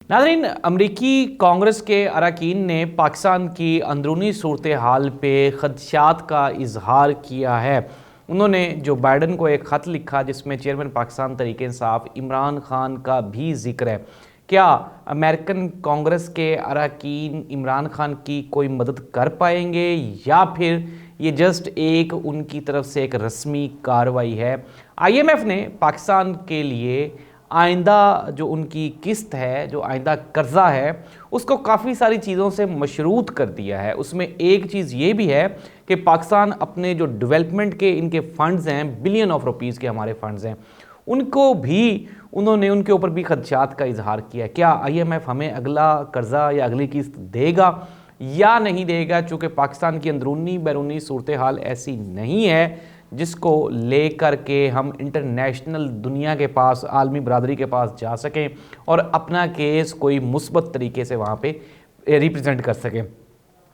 नाज़रीन, अमरीकी कांग्रेस के अरकान ने पाकिस्तान की अंदरूनी सूरत हाल पे खदशात का इजहार किया है। उन्होंने जो बाइडन को एक ख़त लिखा जिसमें चेयरमैन पाकिस्तान तहरीक इंसाफ इमरान खान का भी जिक्र है। क्या अमेरिकन कांग्रेस के अरकान इमरान खान की कोई मदद कर पाएंगे या फिर ये जस्ट एक उनकी तरफ से एक रस्मी कार्रवाई है? IMF ने पाकिस्तान के लिए आइंदा जो उनकी किस्त है, जो आइंदा कर्जा है, उसको काफ़ी सारी चीज़ों से मशरूत कर दिया है। उसमें एक चीज़ ये भी है कि पाकिस्तान अपने जो डेवलपमेंट के इनके फंड्स हैं, बिलियन ऑफ रुपीज़ के हमारे फंड्स हैं, उनको भी उन्होंने उनके ऊपर भी खदशात का इजहार किया। क्या IMF हमें अगला कर्जा या अगली किस्त देगा या नहीं देगा? चूँकि पाकिस्तान की अंदरूनी बैरूनी सूरत हाल ऐसी नहीं है जिसको लेकर के हम इंटरनेशनल दुनिया के पास, आलमी बरादरी के पास जा सकें और अपना केस कोई मुस्बत तरीके से वहाँ पे रिप्रेजेंट कर सकें।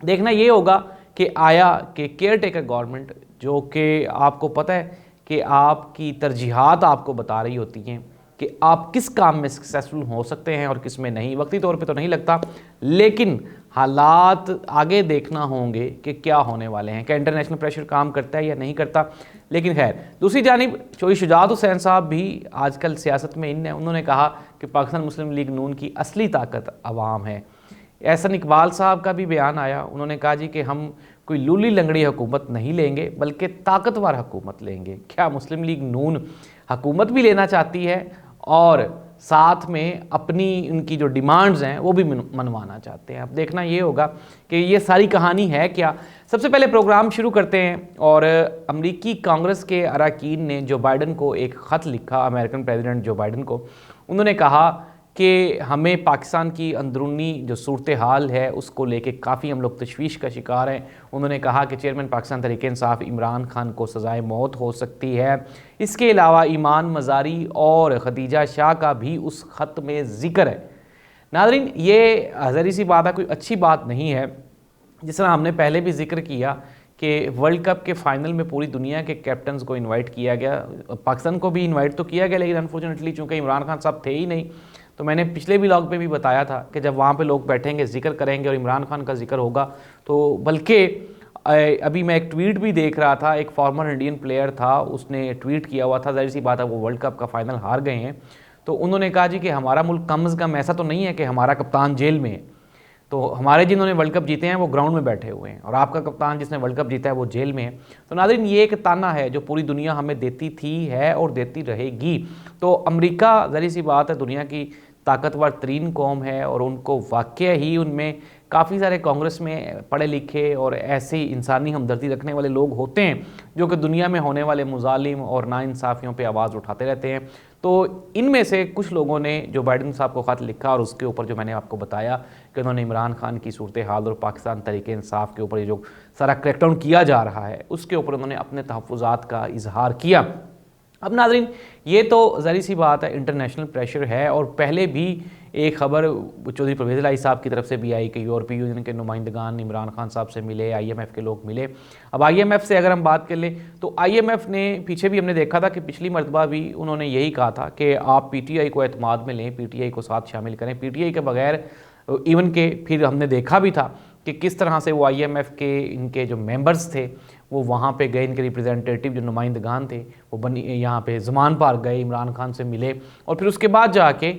देखना ये होगा कि आया कि केयर टेकर गवर्नमेंट, जो कि आपको पता है कि आपकी तरजीहात आपको बता रही होती हैं कि आप किस काम में सक्सेसफुल हो सकते हैं और किस में नहीं। वक्ती तौर पे तो नहीं लगता, लेकिन हालात आगे देखना होंगे कि क्या होने वाले हैं, क्या इंटरनेशनल प्रेशर काम करता है या नहीं करता। लेकिन खैर, दूसरी जानिब चौधरी शुजात हुसैन साहब भी आजकल सियासत में इन है। उन्होंने कहा कि पाकिस्तान मुस्लिम लीग नून की असली ताकत अवाम है। एहसन इकबाल साहब का भी बयान आया। उन्होंने कहा जी कि हम कोई लूली लंगड़ी हुकूमत नहीं लेंगे बल्कि ताकतवर हुकूमत लेंगे। क्या मुस्लिम लीग नून हुकूमत भी लेना चाहती है और साथ में अपनी उनकी जो डिमांड्स हैं वो भी मनवाना चाहते हैं? अब देखना ये होगा कि ये सारी कहानी है क्या। सबसे पहले प्रोग्राम शुरू करते हैं और अमरीकी कांग्रेस के अरकान ने जो बाइडन को एक ख़त लिखा, अमेरिकन प्रेसिडेंट जो बाइडन को, उन्होंने कहा कि हमें पाकिस्तान की अंदरूनी जो सूरत हाल है उसको लेके काफ़ी हम लोग तशवीश का शिकार हैं। उन्होंने कहा कि चेयरमैन पाकिस्तान तहरीक इंसाफ इमरान खान को सज़ाए मौत हो सकती है। इसके अलावा ईमान मज़ारी और खदीजा शाह का भी उस ख़त में ज़िक्र है। नाज़रीन, ये ज़री सी बात है, कोई अच्छी बात नहीं है। जिस तरह हमने पहले भी जिक्र किया कि वर्ल्ड कप के फाइनल में पूरी दुनिया के कैप्टन्स को इनवाइट किया गया, पाकिस्तान को भी इनवाइट तो किया गया, लेकिन अनफॉर्चुनेटली चूँकि इमरान खान साहब थे ही नहीं, तो मैंने पिछले व्लॉग पे भी बताया था कि जब वहाँ पे लोग बैठेंगे, जिक्र करेंगे और इमरान खान का जिक्र होगा, तो बल्कि अभी मैं एक ट्वीट भी देख रहा था, एक फॉर्मर इंडियन प्लेयर था, उसने ट्वीट किया हुआ था, ज़ाहिर सी बात है वो वर्ल्ड कप का फाइनल हार गए हैं, तो उन्होंने कहा जी कि हमारा मुल्क कम अज़ कम ऐसा तो नहीं है कि हमारा कप्तान जेल में है, तो हमारे जिन्होंने वर्ल्ड कप जीते हैं वो ग्राउंड में बैठे हुए हैं और आपका कप्तान जिसने वर्ल्ड कप जीता है वो जेल में है। तो नाज़रीन, ये एक ताना है जो पूरी दुनिया हमें देती थी, है और देती रहेगी। तो अमेरिका ज़ाहिर सी बात है दुनिया की ताकतवर तरीन कौम है और उनको वाकई ही उनमें काफ़ी सारे कांग्रेस में पढ़े लिखे और ऐसे इंसानी हमदर्दी रखने वाले लोग होते हैं जो कि दुनिया में होने वाले मुजालिम और नाइंसाफ़ियों पे आवाज़ उठाते रहते हैं। तो इनमें से कुछ लोगों ने जो बाइडन साहब को ख़त लिखा और उसके ऊपर जो मैंने आपको बताया कि उन्होंने इमरान खान की सूरत हाल और पाकिस्तान तहरीक इंसाफ के ऊपर ये जो सारा क्रैकडाउन किया जा रहा है उसके ऊपर उन्होंने अपने तहफ़्फ़ुज़ात का इजहार किया। अब नाज़रीन, ये तो ज़ाहिर सी बात है इंटरनेशनल प्रेशर है और पहले भी एक ख़बर चौधरी परवेज़ इलाही साहब की तरफ से भी आई कि यूरोपीय यूनियन के नुमाइंदगान इमरान खान साहब से मिले, IMF के लोग मिले। अब IMF से अगर हम बात कर लें तो IMF ने पीछे भी हमने देखा था कि पिछली मरतबा भी उन्होंने यही कहा था कि आप PTI को एतमाद में लें, PTI को साथ शामिल करें। PTI के बगैर इवन के फिर हमने देखा भी था कि किस तरह से वो IMF के इनके जो मेंबर्स थे वो वहाँ पे गए, इनके रिप्रेजेंटेटिव जो नुमाइंदगान थे वो बनी यहाँ पे ज़मान पार्क गए, इमरान खान से मिले और फिर उसके बाद जाके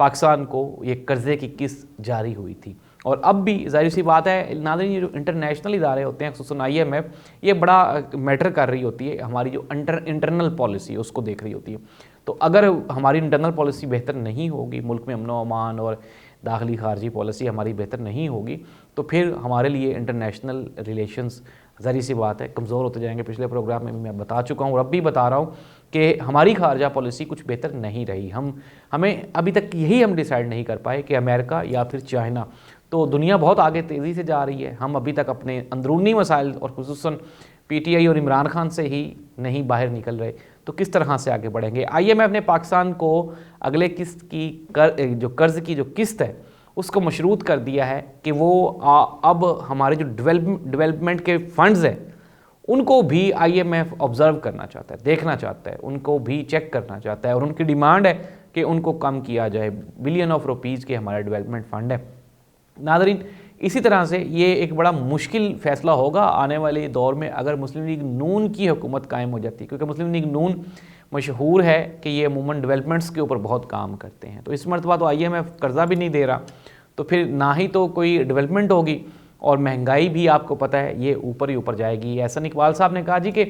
पाकिस्तान को ये कर्ज़े की किस्त जारी हुई थी। और अब भी ज़ाहिर सी बात है नाज़रीन, ये जो इंटरनेशनल इदारे होते हैं खुसूसन IMF, ये बड़ा मैटर कर रही होती है, हमारी जो इंटरनल पॉलिसी है उसको देख रही होती है। तो अगर हमारी इंटरनल पॉलिसी बेहतर नहीं होगी, मुल्क में अमन व अमान और दाखिली खारजी पॉलिसी हमारी बेहतर नहीं होगी, तो फिर हमारे लिए इंटरनेशनल रिलेशंस ज़ाहिर सी बात है कमज़ोर होते जाएंगे। पिछले प्रोग्राम में भी मैं बता चुका हूँ और अब भी बता रहा हूँ कि हमारी खारजा पॉलिसी कुछ बेहतर नहीं रही। हमें अभी तक यही हम डिसाइड नहीं कर पाए कि अमेरिका या फिर चाइना। तो दुनिया बहुत आगे तेज़ी से जा रही है, हम अभी तक अपने अंदरूनी मसाइल और खुसूसन PTI और इमरान खान से ही नहीं बाहर निकल रहे, तो किस तरह से आगे बढ़ेंगे? IMF ने पाकिस्तान को अगले किस्त की जो कर्ज़ की जो किस्त है उसको मशरूत कर दिया है कि वो अब हमारे जो डेवलपमेंट के फंड्स हैं उनको भी IMF ऑब्ज़र्व करना चाहता है, देखना चाहता है, उनको भी चेक करना चाहता है और उनकी डिमांड है कि उनको कम किया जाए। बिलियन ऑफ रुपीज़ के हमारे डेवलपमेंट फ़ंड है। नादरीन, इसी तरह से ये एक बड़ा मुश्किल फ़ैसला होगा आने वाले दौर में अगर मुस्लिम लीग नून की हुकूमत कायम हो जाती है, क्योंकि मुस्लिम लीग नून मशहूर है कि ये अमूमन डेवलपमेंट्स के ऊपर बहुत काम करते हैं। तो इस मरतबा तो IMF कर्ज़ा भी नहीं दे रहा, तो फिर ना ही तो कोई डेवलपमेंट होगी और महंगाई भी आपको पता है ये ऊपर ही ऊपर जाएगी। एहसन इकबाल साहब ने कहा जी कि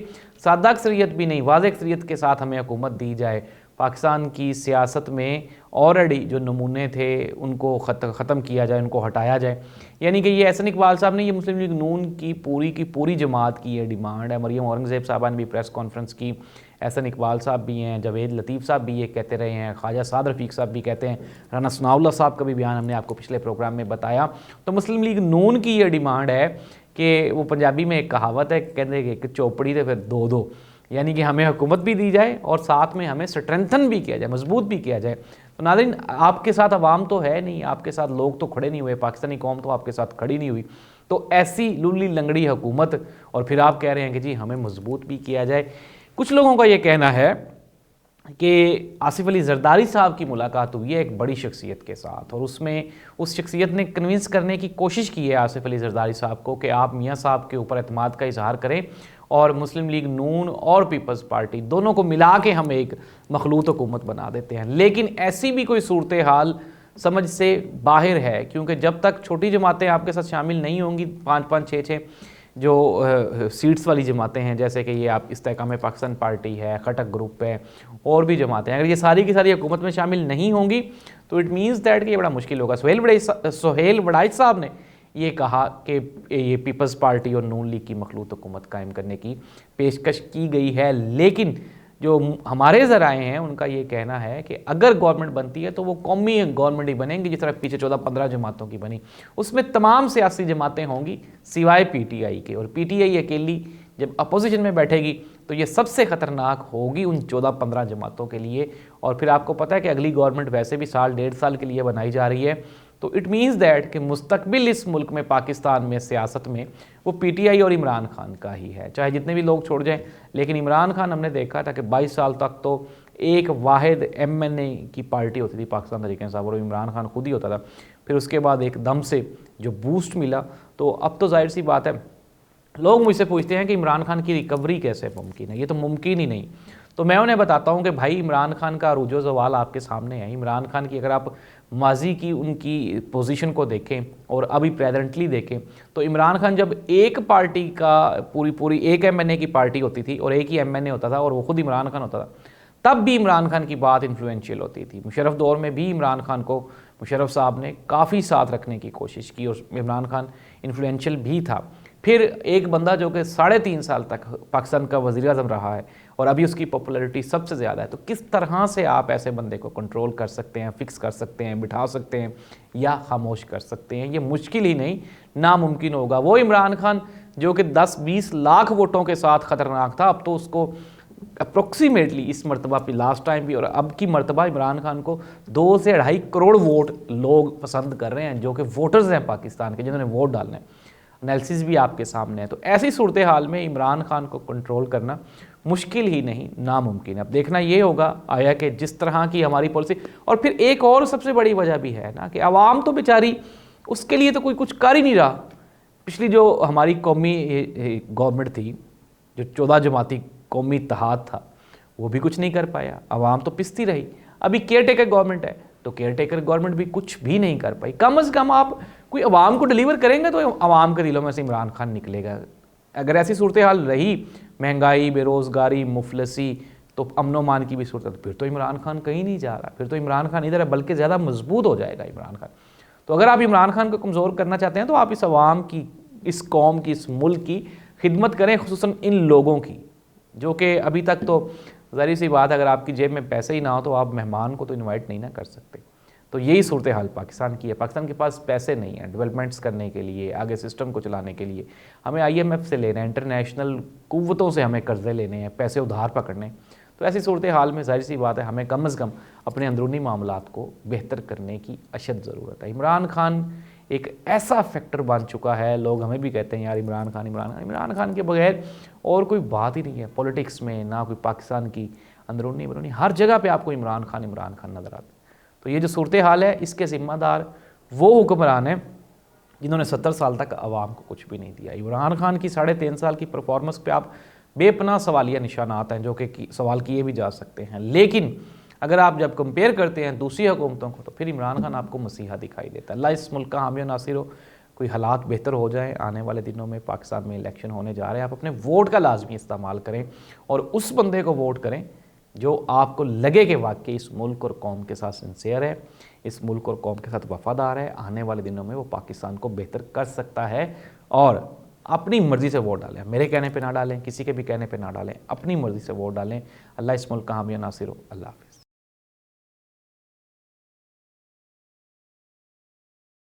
सादा अक्सरियत भी नहीं, वाज़ेह अक्सरियत के साथ हमें हुकूमत दी जाए। पाकिस्तान की सियासत में ऑलरेडी जो नमूने थे उनको ख़त्म किया जाए, उनको हटाया जाए। यानी कि ये एहसन इकबाल साहब ने, ये मुस्लिम लीग नून की पूरी जमात की ये डिमांड है। मरियम औरंगज़ेब साहबा ने भी प्रेस कॉन्फ्रेंस की, एहसन इकबाल साहब भी हैं, जावेद लतीफ़ साहब भी ये कहते रहे हैं, ख्वाजा साद रफ़ीक साहब भी कहते हैं, राना सनाउल्लाह साहब का भी बयान हमने आपको पिछले प्रोग्राम में बताया। तो मुस्लिम लीग नून की ये डिमांड है कि वो पंजाबी में एक कहावत है, कहते हैं कि चौपड़ी तो फिर दो दो, यानी कि हमें हुकूमत भी दी जाए और साथ में हमें स्ट्रेंथन भी किया जाए, मजबूत भी किया जाए। तो नाज़रीन, आपके साथ अवाम तो है नहीं, आपके साथ लोग तो खड़े नहीं हुए, पाकिस्तानी कौम तो आपके साथ खड़ी नहीं हुई। तो ऐसी लुल्ली लंगड़ी हुकूमत और फिर आप कह रहे हैं कि जी हमें मजबूत भी किया जाए। कुछ लोगों का ये कहना है कि आसिफ अली जरदारी साहब की मुलाकात हुई है एक बड़ी शख्सियत के साथ, और उसमें उस शख्सियत ने कन्विंस करने की कोशिश की है आसिफ अली जरदारी साहब को कि आप मियाँ साहब के ऊपर एतमाद का इजहार करें और मुस्लिम लीग नून और पीपल्स पार्टी दोनों को मिला के हम एक मखलूत हुकूमत बना देते हैं। लेकिन ऐसी भी कोई सूरत हाल समझ से बाहर है, क्योंकि जब तक छोटी जमातें आपके साथ शामिल नहीं होंगी, 5-5, 6-6 जो सीट्स वाली जमातें हैं, जैसे कि ये आप इस्तेकाम पाकिस्तान पार्टी है, खटक ग्रुप है, और भी जमातें हैं, अगर ये सारी की सारी हुकूमत में शामिल नहीं होंगी तो इट मीन्स दैट कि ये बड़ा मुश्किल होगा। सोहेल वड़ाइच साहब ने ये कहा कि ये पीपल्स पार्टी और नून लीग की मखलूत हुकूमत कायम करने की पेशकश की गई है, लेकिन जो हमारे ज़राए हैं उनका ये कहना है कि अगर गवर्नमेंट बनती है तो वो कौमी गवर्नमेंट ही बनेंगी, जिस तरह पीछे 14-15 जमातों की बनी। उसमें तमाम सियासी जमातें होंगी सिवाय PTI के, और PTI अकेली जब अपोजिशन में बैठेगी तो ये सबसे ख़तरनाक होगी उन 14-15 जमातों के लिए। और फिर आपको पता है कि अगली गवर्नमेंट वैसे भी 1.5 साल के लिए बनाई जा रही है, तो इट मीन्स दैट कि मुस्तकबिल इस मुल्क में, पाकिस्तान में, सियासत में वो PTI और इमरान खान का ही है, चाहे जितने भी लोग छोड़ जाएं। लेकिन इमरान खान हमने देखा था कि 22 साल तक तो एक वाहिद MNA की पार्टी होती थी पाकिस्तान तहरीक इंसाफ, और इमरान खान खुद ही होता था। फिर उसके बाद एकदम से जो बूस्ट मिला, तो अब तो जाहिर सी बात है लोग मुझसे पूछते हैं कि इमरान खान की रिकवरी कैसे मुमकिन है, ये तो मुमकिन ही नहीं। तो मैं उन्हें बताता हूँ कि भाई इमरान खान का अरूजो ज़वाल आपके सामने है। इमरान खान की अगर आप माजी की उनकी पोजीशन को देखें और अभी प्रेजेंटली देखें, तो इमरान खान जब एक पार्टी का पूरी एक MNA की पार्टी होती थी और एक ही MNA होता था और वो खुद इमरान खान होता था, तब भी इमरान खान की बात इन्फ्लुएंशियल होती थी। मुशर्रफ दौर में भी इमरान खान को मुशर्रफ साहब ने काफ़ी साथ रखने की कोशिश की और इमरान खान इन्फ्लुएंशियल भी था। फिर एक बंदा जो कि 3.5 साल तक पाकिस्तान का वज़ीर-ए-आज़म रहा है और अभी उसकी पॉपुलैरिटी सबसे ज़्यादा है, तो किस तरह से आप ऐसे बंदे को कंट्रोल कर सकते हैं, फिक्स कर सकते हैं, बिठा सकते हैं या खामोश कर सकते हैं? ये मुश्किल ही नहीं, नामुमकिन होगा। वो इमरान खान जो कि 10-20 लाख वोटों के साथ ख़तरनाक था, अब तो उसको अप्रोक्सीमेटली इस मरतबा भी, लास्ट टाइम भी और अब की मरतबा, इमरान खान को 2 से 2.5 करोड़ वोट लोग पसंद कर रहे हैं, जो कि वोटर्स हैं पाकिस्तान के, जिन्होंने वोट डालना है। एनालिसिस भी आपके सामने है। तो ऐसी सूरत हाल में इमरान खान को कंट्रोल करना मुश्किल ही नहीं, नामुमकिन है। अब देखना ये होगा आया कि जिस तरह की हमारी पॉलिसी, और फिर एक और सबसे बड़ी वजह भी है ना कि आवाम तो बेचारी उसके लिए तो कोई कुछ कर ही नहीं रहा। पिछली जो हमारी कौमी गवर्नमेंट थी, जो 14 जमाती कौमी इत्तेहाद था, वो भी कुछ नहीं कर पाया, आवाम तो पिसती रही। अभी केयर टेकर गवर्नमेंट है, तो केयर टेकर गवर्नमेंट भी कुछ भी नहीं कर पाई। कम से कम आप कोई अवाम को डिलीवर करेंगे तो अवाम के दिलों में से इमरान खान निकलेगा। अगर ऐसी सूरत हाल रही, महंगाई, बेरोज़गारी, मुफलसी, तो अमन मान की भी सूरत, फिर तो इमरान खान कहीं नहीं जा रहा, फिर तो इमरान खान इधर है, बल्कि ज़्यादा मजबूत हो जाएगा इमरान खान। तो अगर आप इमरान खान को कमज़ोर करना चाहते हैं तो आप इस अवाम की, इस कौम की, इस मुल्क की खिदमत करें, खुसूसन इन लोगों की, जो कि अभी तक तो ज़ाहिर सी बात, अगर आपकी जेब में पैसे ही ना हो तो आप मेहमान को तो इनवाइट नहीं ना कर सकते। तो यही सूरत हाल पाकिस्तान की है। पाकिस्तान के पास पैसे नहीं हैं डेवलपमेंट्स करने के लिए, आगे सिस्टम को चलाने के लिए। हमें IMF से लेना है, इंटरनेशनल कुव्वतों से हमें कर्जे लेने हैं, पैसे उधार पकड़ने। तो ऐसी सूरत हाल में ज़ाहिर सी बात है हमें कम से कम अपने अंदरूनी मामलात को बेहतर करने की अशद ज़रूरत है। इमरान खान एक ऐसा फैक्टर बन चुका है, लोग हमें भी कहते हैं यार इमरान खान के बगैर और कोई बात ही नहीं है पॉलिटिक्स में, ना कोई पाकिस्तान की अंदरूनी बरूनी हर जगह पे आपको इमरान खान नज़र आते। तो ये जो सूरत हाल है, इसके ज़िम्मेदार वो हुक्मरान हैं जिन्होंने 70 साल तक आवाम को कुछ भी नहीं दिया। इमरान खान की 3.5 साल की परफॉर्मेंस पे आप बेपनाह सवालिया निशानात हैं जो कि सवाल किए भी जा सकते हैं। लेकिन अगर आप जब कंपेयर करते हैं दूसरी हुकूमतों को, तो फिर इमरान खान आपको मसीहा दिखाई देता है। अल्लाह इस मुल्क का हामी नासिर हो, कोई हालात बेहतर हो जाए। आने वाले दिनों में पाकिस्तान में इलेक्शन होने जा रहे हैं, आप अपने वोट का लाजमी इस्तेमाल करें और उस बंदे को वोट करें जो आपको लगे कि वाकई इस मुल्क और कौम के साथ सिंसियर है, इस मुल्क और कौम के साथ वफादार है। आने वाले दिनों में वो पाकिस्तान को बेहतर कर सकता है। और अपनी मर्ज़ी से वोट डालें, मेरे कहने पे ना डालें, किसी के भी कहने पे ना डालें, अपनी मर्ज़ी से वोट डालें। अल्लाह इस मुल्क का हामी नासिर हो। अल्लाह हाफ़िज़।